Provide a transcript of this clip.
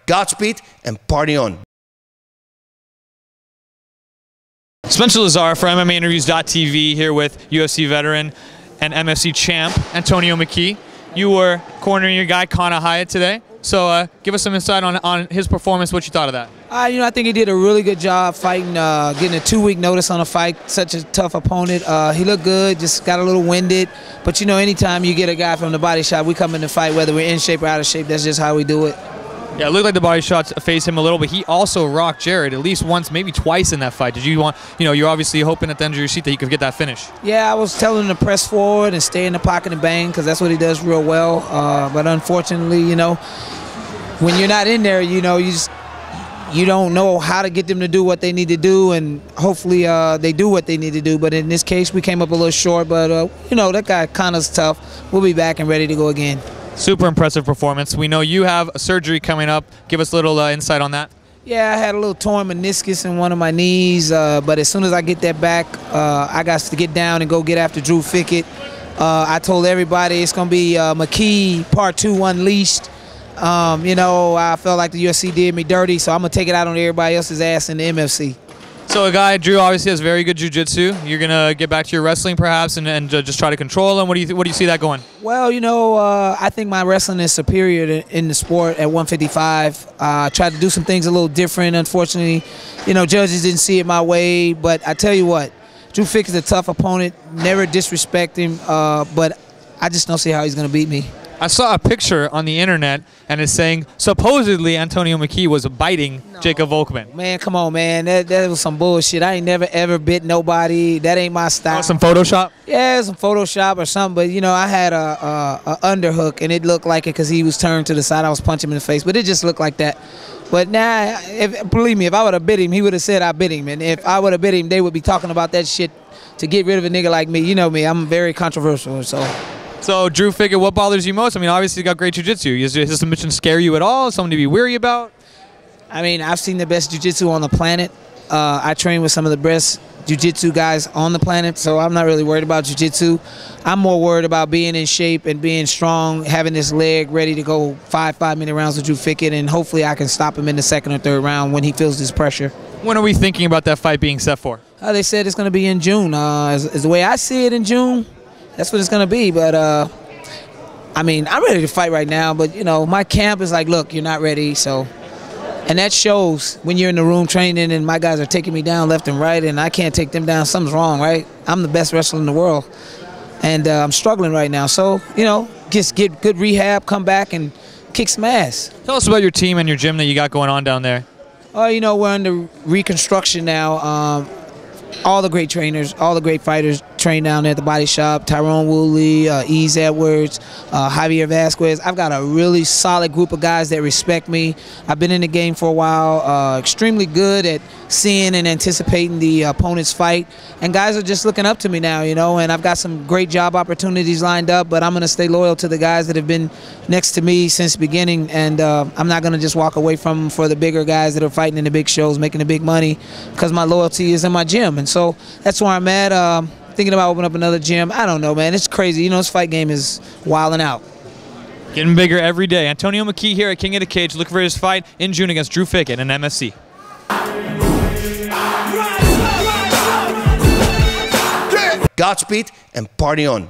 Godspeed and party on. Spencer Lazar for MMAinterviews.tv here with UFC veteran and MFC champ Antonio McKee. You were cornering your guy Kana Hyatt today, so give us some insight on his performance. What you thought of that? I think he did a really good job fighting, getting a 2-week notice on a fight, such a tough opponent. He looked good, just got a little winded. But anytime you get a guy from the body shop, we come in the fight, whether we're in shape or out of shape, that's just how we do it. Yeah, it looked like the body shots phased him a little, but he also rocked Jared at least once, maybe twice in that fight. Did you want, you're obviously hoping at the end of your seat that he could get that finish. Yeah, I was telling him to press forward and stay in the pocket and bang, because that's what he does real well. But unfortunately, when you're not in there, you don't know how to get them to do what they need to do, and hopefully they do what they need to do. But in this case, we came up a little short, but that guy Kana's tough. We'll be back and ready to go again. Super impressive performance. We know you have a surgery coming up. Give us a little insight on that. Yeah, I had a little torn meniscus in one of my knees, but as soon as I get that back, I got to get down and go get after Drew Fickett. I told everybody it's going to be McKee Part 2 Unleashed. I felt like the UFC did me dirty, so I'm going to take it out on everybody else's ass in the MFC. So a guy, Drew, obviously has very good jiu-jitsu. You're going to get back to your wrestling perhaps and just try to control him. What do you see that going? Well, I think my wrestling is superior in the sport at 155. I tried to do some things a little different. Unfortunately, judges didn't see it my way. But I tell you what, Drew Fickett's a tough opponent. Never disrespect him, but I just don't see how he's going to beat me. I saw a picture on the internet, and it's saying supposedly Antonio McKee was biting Jacob Volkman. Man, come on, man. That was some bullshit. I ain't never, ever bit nobody. That ain't my style. Oh, some Photoshop? Yeah, some Photoshop or something. But, I had a underhook, and it looked like it because he was turned to the side. I was punching him in the face, but it just looked like that. But now, believe me, if I would have bit him, he would have said I bit him. And if I would have bit him, they would be talking about that shit to get rid of a nigga like me. You know me. I'm very controversial, So, Drew Fickett, what bothers you most? I mean, obviously, you got great jiu-jitsu. Does this mission scare you at all? Something to be weary about? I mean, I've seen the best jiu-jitsu on the planet. I train with some of the best jiu-jitsu guys on the planet, so I'm not really worried about jiu-jitsu. I'm more worried about being in shape and being strong, having this leg ready to go 5-minute rounds with Drew Fickett, and hopefully I can stop him in the second or third round when he feels this pressure. When are we thinking about that fight being set for? They said it's going to be in June. As the way I see it in June, that's what it's going to be. But, I mean, I'm ready to fight right now. But, my camp is like, look, you're not ready. And that shows when you're in the room training and my guys are taking me down left and right and I can't take them down. Something's wrong, right? I'm the best wrestler in the world. And I'm struggling right now. So, just get good rehab, come back, and kick some ass. Tell us about your team and your gym that you got going on down there. We're under reconstruction now. All the great trainers, all the great fighters train down there at the body shop. Tyrone Wooley, Ease Edwards, Javier Vasquez. I've got a really solid group of guys that respect me. I've been in the game for a while, extremely good at seeing and anticipating the opponent's fight. And guys are just looking up to me now, and I've got some great job opportunities lined up, but I'm going to stay loyal to the guys that have been next to me since the beginning, and I'm not going to just walk away from them for the bigger guys that are fighting in the big shows, making the big money, because my loyalty is in my gym. And so that's where I'm at. Thinking about opening up another gym. I don't know, man. It's crazy. This fight game is wilding out. Getting bigger every day. Antonio McKee here at King of the Cage. Look for his fight in June against Drew Fickett in MFC. Godspeed and party on.